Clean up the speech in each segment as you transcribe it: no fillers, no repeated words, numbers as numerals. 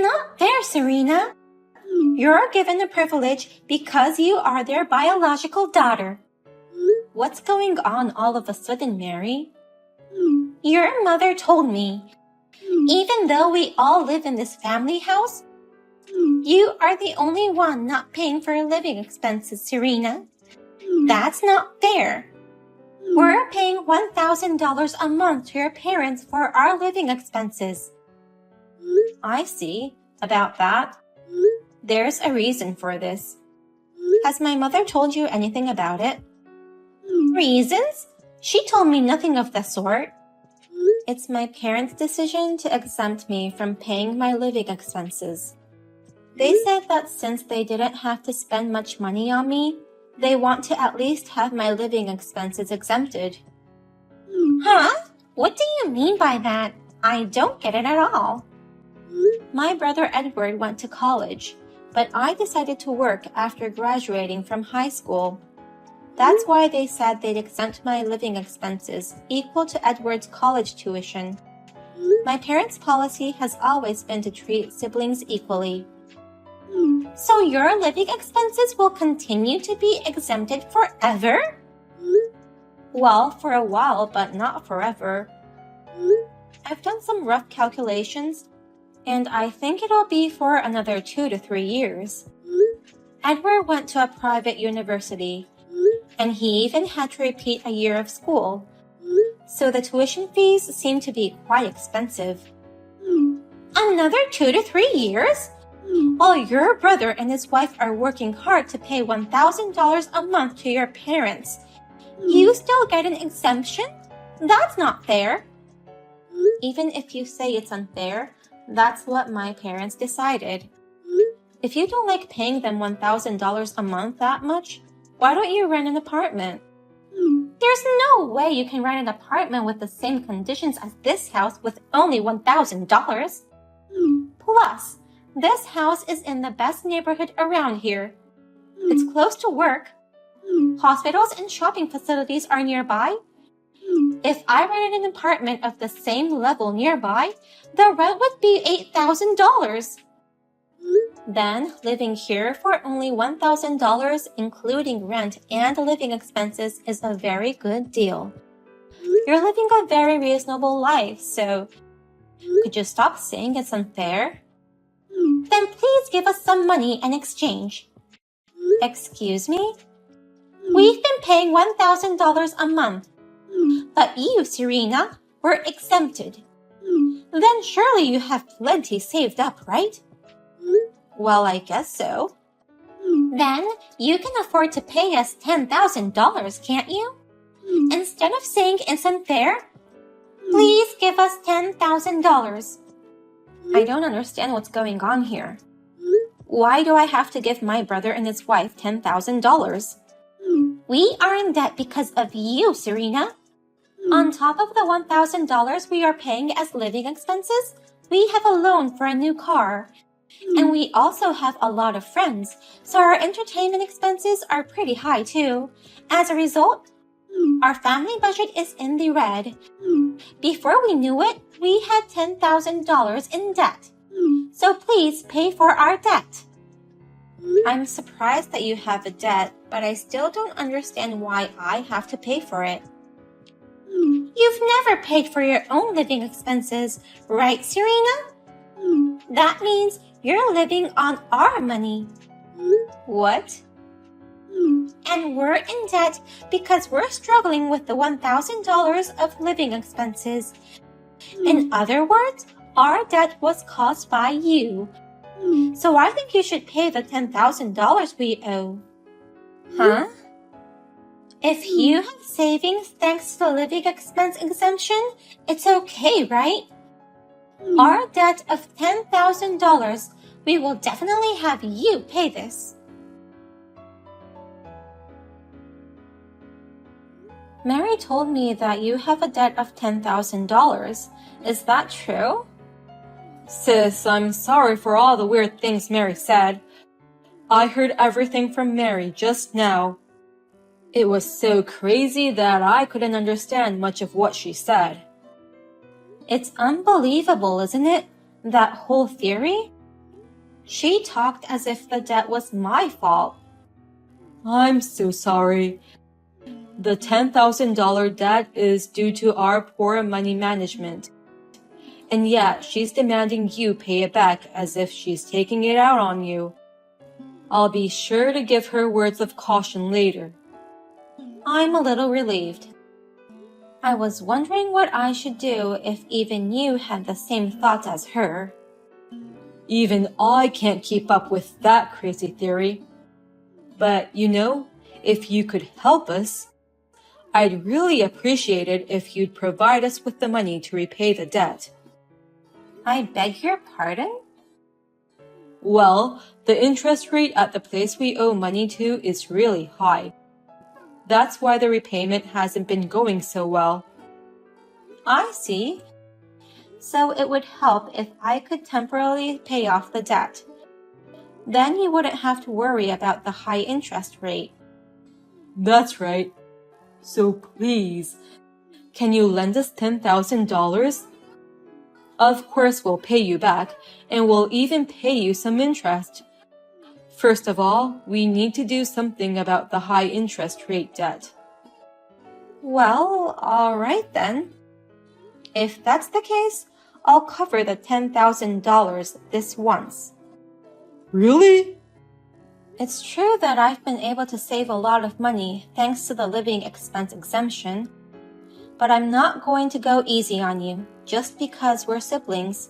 not fair, Serena. You're given a privilege because you are their biological daughter. What's going on all of a sudden, Mary? Your mother told me, even though we all live in this family house, you are the only one not paying for living expenses, Serena. That's not fair. We're paying $1,000 a month to your parents for our living expenses. I see. About that. There's a reason for this. Has my mother told you anything about it? Reasons? She told me nothing of the sort. It's my parents' decision to exempt me from paying my living expenses. They said that since they didn't have to spend much money on me, they want to at least have my living expenses exempted. Huh? What do you mean by that? I don't get it at all. My brother Edward went to college, but I decided to work after graduating from high school. That's why they said they'd exempt my living expenses equal to Edward's college tuition. My parents' policy has always been to treat siblings equally. So your living expenses will continue to be exempted forever? Well, for a while, but not forever. I've done some rough calculations, and I think it'll be for another 2 to 3 years. Edward went to a private university, and he even had to repeat a year of school, so the tuition fees seem to be quite expensive. Another 2 to 3 years? While your brother and his wife are working hard to pay $1,000 a month to your parents, you still get an exemption? That's not fair. Even if you say it's unfair, that's what my parents decided. If you don't like paying them $1,000 a month that much, why don't you rent an apartment? There's no way you can rent an apartment with the same conditions as this house with only $1,000. Plus, this house is in the best neighborhood around here. It's close to work. Hospitals and shopping facilities are nearby. If I rented an apartment of the same level nearby, the rent would be $8,000. Then, living here for only $1,000, including rent and living expenses, is a very good deal. You're living a very reasonable life, so could you stop saying it's unfair? Then please give us some money in exchange. Excuse me? We've been paying $1,000 a month, but you, Serena, were exempted. Then surely you have plenty saved up, right? Well, I guess so. Then you can afford to pay us $10,000, can't you? Instead of saying it's unfair, please give us $10,000. I don't understand what's going on here. Why do I have to give my brother and his wife $10,000? We are in debt because of you, Serena. On top of the $1,000 we are paying as living expenses, we have a loan for a new car. And we also have a lot of friends, so our entertainment expenses are pretty high too. As a result, our family budget is in the red. Before we knew it, we had $10,000 in debt. So please pay for our debt. I'm surprised that you have a debt, but I still don't understand why I have to pay for it. You've never paid for your own living expenses, right, Serena? That means you're living on our money. What? And we're in debt because we're struggling with the $1,000 of living expenses. In other words, our debt was caused by you. So I think you should pay the $10,000 we owe. Huh? If you have savings thanks to the living expense exemption, it's okay, right? Our debt of $10,000, we will definitely have you pay this. Mary told me that you have a debt of $10,000. Is that true? Sis, I'm sorry for all the weird things Mary said. I heard everything from Mary just now. It was so crazy that I couldn't understand much of what she said. It's unbelievable, isn't it? That whole theory? She talked as if the debt was my fault. I'm so sorry. The $10,000 debt is due to our poor money management. And yet, she's demanding you pay it back as if she's taking it out on you. I'll be sure to give her words of caution later. I'm a little relieved. I was wondering what I should do if even you had the same thoughts as her. Even I can't keep up with that crazy theory. But, if you could help us, I'd really appreciate it if you'd provide us with the money to repay the debt. I beg your pardon? Well, the interest rate at the place we owe money to is really high. That's why the repayment hasn't been going so well. I see. So it would help if I could temporarily pay off the debt. Then you wouldn't have to worry about the high interest rate. That's right. So please, can you lend us $10,000? Of course we'll pay you back, and we'll even pay you some interest. First of all, we need to do something about the high interest rate debt. Well, all right then. If that's the case, I'll cover the $10,000 this once. Really? It's true that I've been able to save a lot of money thanks to the living expense exemption. But I'm not going to go easy on you just because we're siblings.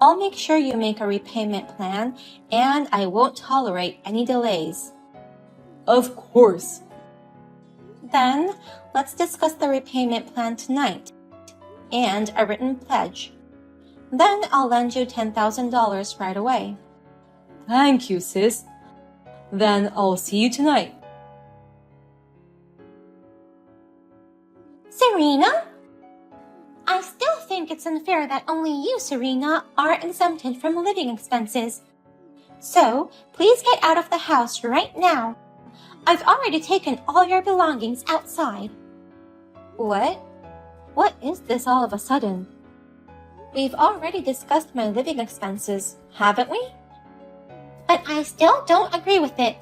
I'll make sure you make a repayment plan, and I won't tolerate any delays. Of course. Then, let's discuss the repayment plan tonight, and a written pledge. Then I'll lend you $10,000 right away. Thank you, sis. Then I'll see you tonight. Serena? I still think it's unfair that only you, Serena, are exempted from living expenses. So, please get out of the house right now. I've already taken all your belongings outside. What? What is this all of a sudden? We've already discussed my living expenses, haven't we? But I still don't agree with it.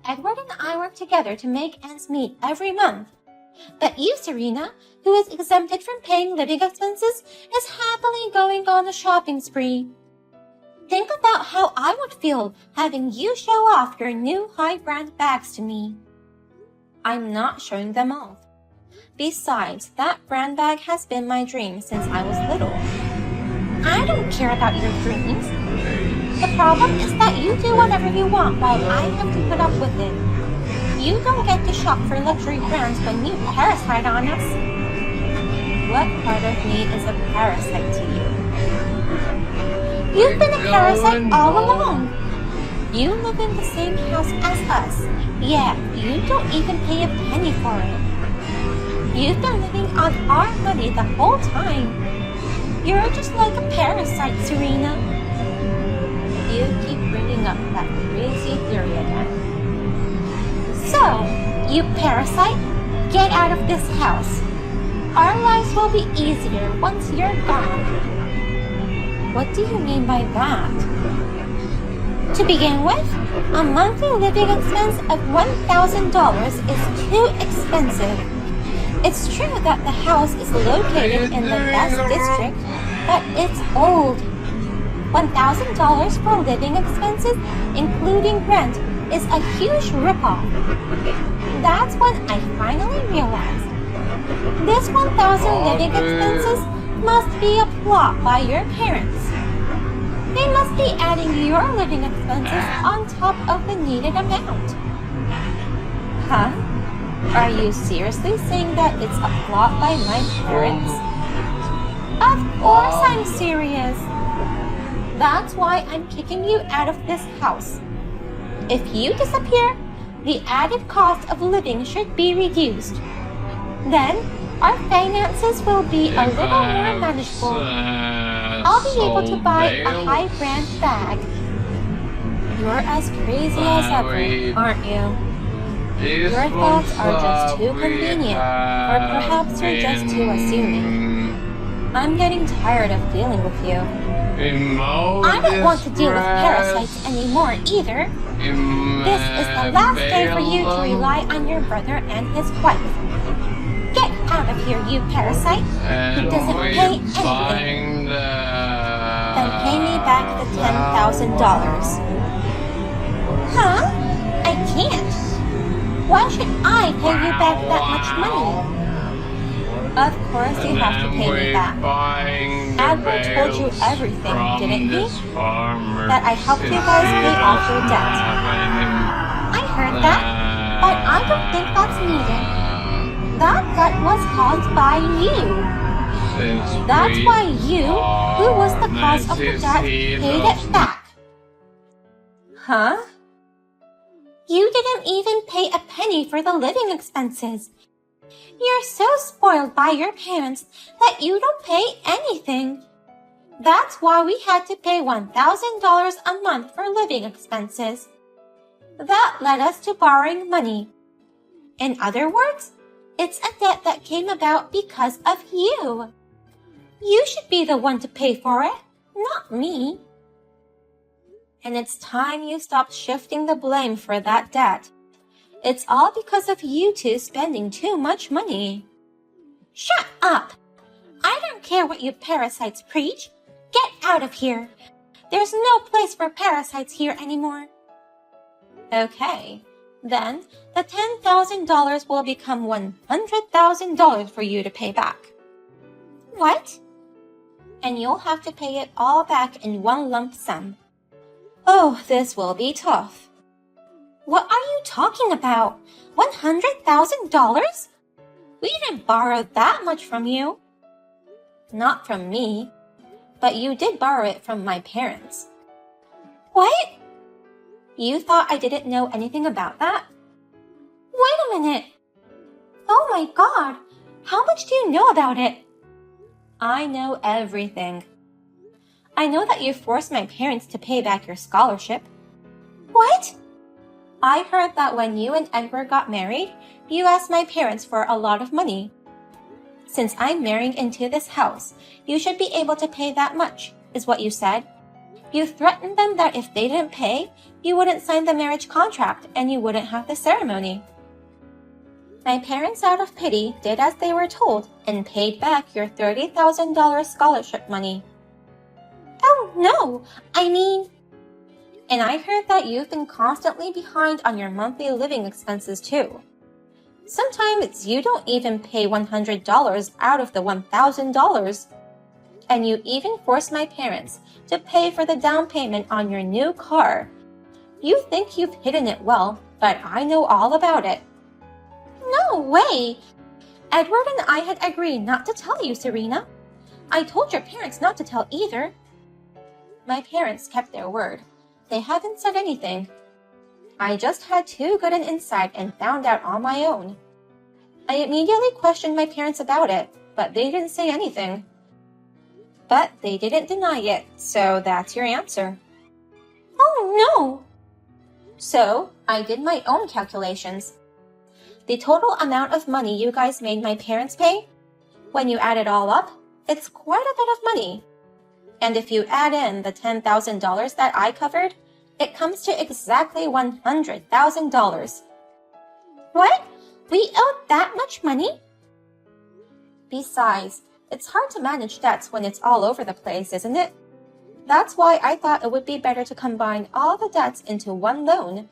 Edward and I work together to make ends meet every month. But you, Serena, who is exempted from paying living expenses, is happily going on a shopping spree. Think about how I would feel having you show off your new high-brand bags to me. I'm not showing them off. Besides, that brand bag has been my dream since I was little. I don't care about your dreams. The problem is that you do whatever you want while I have to put up with it. You don't get to shop for luxury brands when you parasite on us. What part of me is a parasite to you? You've been a parasite all along. You live in the same house as us, yet you don't even pay a penny for it. You've been living on our money the whole time. You're just like a parasite, Serena. You keep bringing up that crazy theory again. So, you parasite, get out of this house. Our lives will be easier once you're gone. What do you mean by that? To begin with, a monthly living expense of $1,000 is too expensive. It's true that the house is located in the best district, but it's old. $1,000 for living expenses, including rent, is a huge ripoff. That's when I finally realized this 1,000 living expenses must be a plot by your parents. They must be adding your living expenses on top of the needed amount. Huh? Are you seriously saying that it's a plot by my parents? Of course I'm serious. That's why I'm kicking you out of this house. If you disappear, the added cost of living should be reduced. Then, our finances will be a little more manageable. I'll be able to buy a high-brand bag. You're as crazy as ever, aren't you? Your thoughts are just too convenient, or perhaps you're just too assuming. I'm getting tired of dealing with you. I don't want to deal with parasites anymore either. This is the last day for you to rely on your brother and his wife. Get out of here, you parasite, who doesn't pay anything. Then pay me back the $10,000. Huh? I can't. Why should I pay you back that much money? Of course you have to pay me back. Edward told you everything, didn't he? That I helped you guys pay off your debt. I heard that, but I don't think that's needed. That debt was caused by you. That's why you, who was the cause of the debt, paid it back. Huh? You didn't even pay a penny for the living expenses. You're so spoiled by your parents that you don't pay anything. That's why we had to pay $1,000 a month for living expenses. That led us to borrowing money. In other words, it's a debt that came about because of you. You should be the one to pay for it, not me. And it's time you stopped shifting the blame for that debt. It's all because of you two spending too much money. Shut up! I don't care what you parasites preach. Get out of here. There's no place for parasites here anymore. Okay, then the $10,000 will become $100,000 for you to pay back. What? And you'll have to pay it all back in one lump sum. Oh, this will be tough. What are you talking about? $100,000? We didn't borrow that much from you. Not from me, but you did borrow it from my parents. What? You thought I didn't know anything about that? Wait a minute. Oh my God. How much do you know about it? I know everything. I know that you forced my parents to pay back your scholarship. What? I heard that when you and Edward got married, you asked my parents for a lot of money. Since I'm marrying into this house, you should be able to pay that much, is what you said. You threatened them that if they didn't pay, you wouldn't sign the marriage contract and you wouldn't have the ceremony. My parents, out of pity, did as they were told and paid back your $30,000 scholarship money. Oh no, I mean... And I heard that you've been constantly behind on your monthly living expenses too. Sometimes you don't even pay $100 out of the $1,000. And you even forced my parents to pay for the down payment on your new car. You think you've hidden it well, but I know all about it. No way! Edward and I had agreed not to tell you, Serena. I told your parents not to tell either. My parents kept their word. They haven't said anything. I just had too good an insight and found out on my own. I immediately questioned my parents about it, but they didn't say anything. But they didn't deny it, so that's your answer. Oh no! So I did my own calculations. The total amount of money you guys made my parents pay, when you add it all up, it's quite a bit of money. And if you add in the $10,000 that I covered, it comes to exactly $100,000. What? We owed that much money? Besides, it's hard to manage debts when it's all over the place, isn't it? That's why I thought it would be better to combine all the debts into one loan.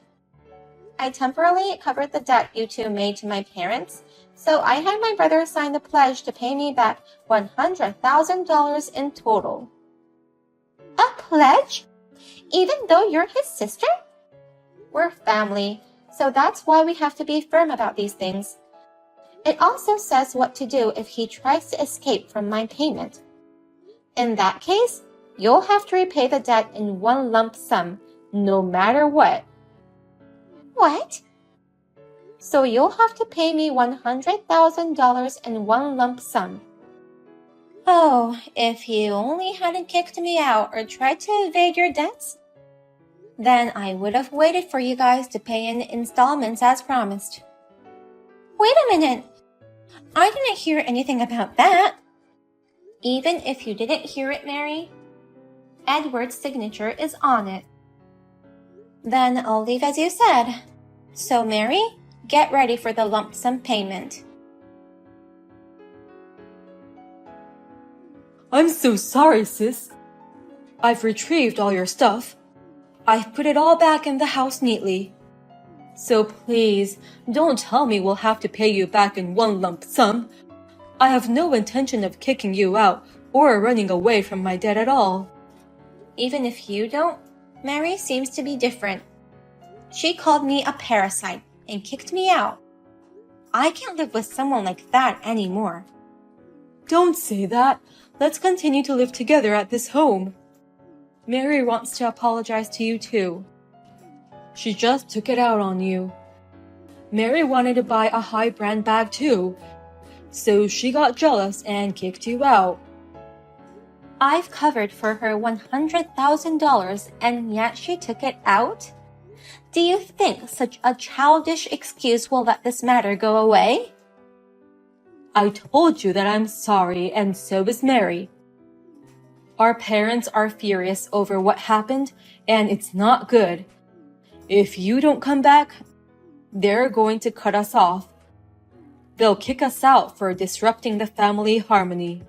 I temporarily covered the debt you two made to my parents, so I had my brother sign the pledge to pay me back $100,000 in total. A pledge? Even though you're his sister? We're family, so that's why we have to be firm about these things. It also says what to do if he tries to escape from my payment. In that case, you'll have to repay the debt in one lump sum, no matter what. What? So you'll have to pay me $100,000 in one lump sum. Oh, if you only hadn't kicked me out or tried to evade your debts, then I would have waited for you guys to pay in installments as promised. Wait a minute. I didn't hear anything about that. Even if you didn't hear it, Mary, Edward's signature is on it. Then I'll leave as you said. So, Mary, get ready for the lump sum payment. I'm so sorry, sis. I've retrieved all your stuff. I've put it all back in the house neatly. So please, don't tell me we'll have to pay you back in one lump sum. I have no intention of kicking you out or running away from my debt at all. Even if you don't, Mary seems to be different. She called me a parasite and kicked me out. I can't live with someone like that anymore. Don't say that. Let's continue to live together at this home. Mary wants to apologize to you too. She just took it out on you. Mary wanted to buy a high brand bag too, so she got jealous and kicked you out. I've covered for her $100,000 and yet she took it out? Do you think such a childish excuse will let this matter go away? I told you that I'm sorry, and so is Mary. Our parents are furious over what happened, and it's not good. If you don't come back, they're going to cut us off. They'll kick us out for disrupting the family harmony.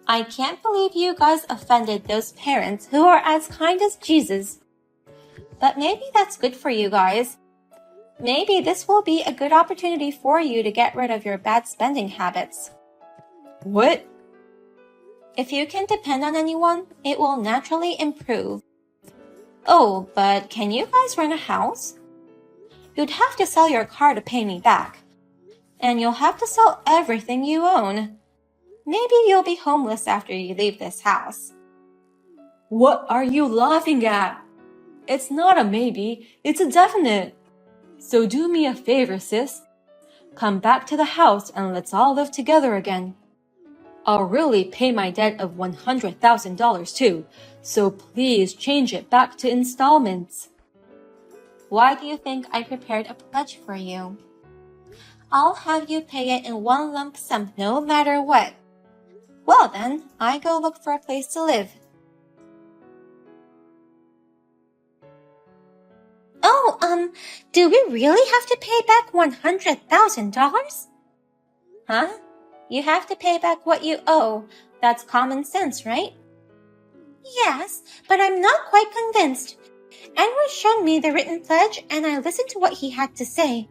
I can't believe you guys offended those parents who are as kind as Jesus. But maybe that's good for you guys. Maybe this will be a good opportunity for you to get rid of your bad spending habits. What? If you can depend on anyone, it will naturally improve. Oh, but can you guys rent a house? You'd have to sell your car to pay me back. And you'll have to sell everything you own. Maybe you'll be homeless after you leave this house. What are you laughing at? It's not a maybe, it's a definite. So do me a favor, sis. Come back to the house and let's all live together again. I'll really pay my debt of $100,000 too, so please change it back to installments. Why do you think I prepared a pledge for you? I'll have you pay it in one lump sum no matter what. Well then, I go look for a place to live. Oh, do we really have to pay back $100,000? Huh? You have to pay back what you owe. That's common sense, right? Yes, but I'm not quite convinced. Edward showed me the written pledge and I listened to what he had to say.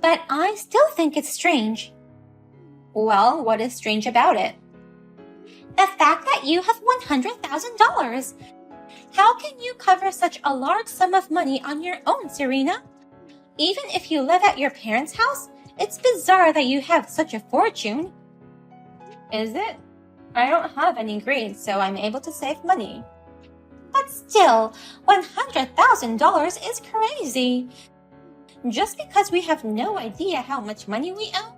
But I still think it's strange. Well, what is strange about it? The fact that you have $100,000. How can you cover such a large sum of money on your own, Serena? Even if you live at your parents' house, it's bizarre that you have such a fortune. Is it? I don't have any grades, so I'm able to save money. But still, $100,000 is crazy. Just because we have no idea how much money we owe?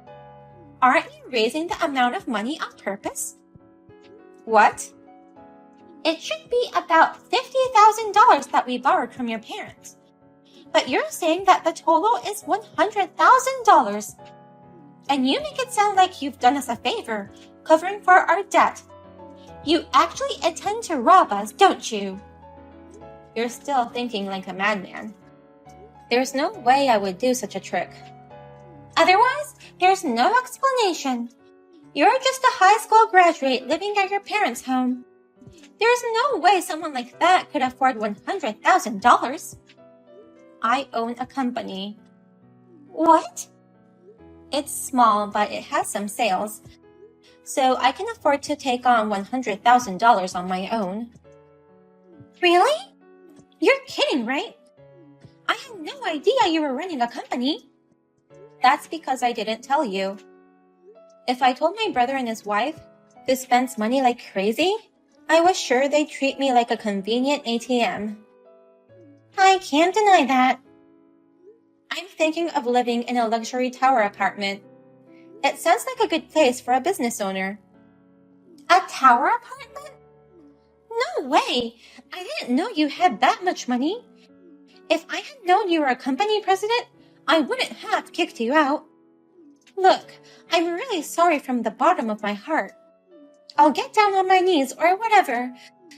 Aren't you raising the amount of money on purpose? What? It should be about $50,000 that we borrowed from your parents. But you're saying that the total is $100,000. And you make it sound like you've done us a favor, covering for our debt. You actually intend to rob us, don't you? You're still thinking like a madman. There's no way I would do such a trick. Otherwise, there's no explanation. You're just a high school graduate living at your parents' home. There's no way someone like that could afford $100,000. I own a company. What? It's small, but it has some sales. So I can afford to take on $100,000 on my own. Really? You're kidding, right? I had no idea you were running a company. That's because I didn't tell you. If I told my brother and his wife, who spends money like crazy, I was sure they'd treat me like a convenient ATM. I can't deny that. I'm thinking of living in a luxury tower apartment. It sounds like a good place for a business owner. A tower apartment? No way! I didn't know you had that much money. If I had known you were a company president, I wouldn't have kicked you out. Look, I'm really sorry from the bottom of my heart. I'll get down on my knees or whatever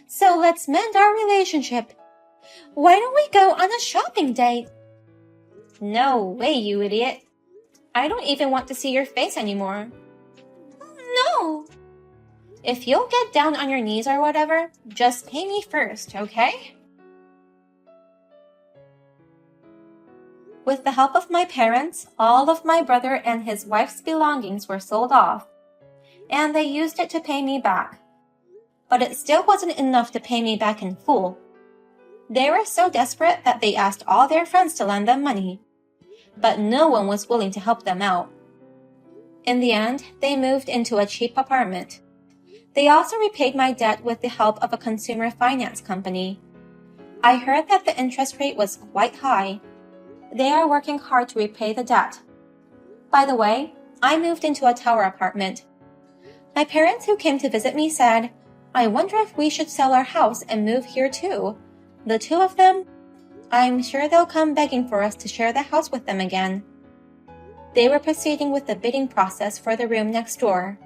So let's mend our relationship. Why don't we go on a shopping date? No way, you idiot. I don't even want to see your face anymore. No. If you'll get down on your knees or whatever, just pay me first, okay? With the help of my parents, all of my brother and his wife's belongings were sold off, and they used it to pay me back. But it still wasn't enough to pay me back in full. They were so desperate that they asked all their friends to lend them money, but no one was willing to help them out. In the end, they moved into a cheap apartment. They also repaid my debt with the help of a consumer finance company. I heard that the interest rate was quite high. They are working hard to repay the debt. By the way, I moved into a tower apartment. My parents who came to visit me said, "I wonder if we should sell our house and move here too." The two of them, I'm sure they'll come begging for us to share the house with them again. They were proceeding with the bidding process for the room next door.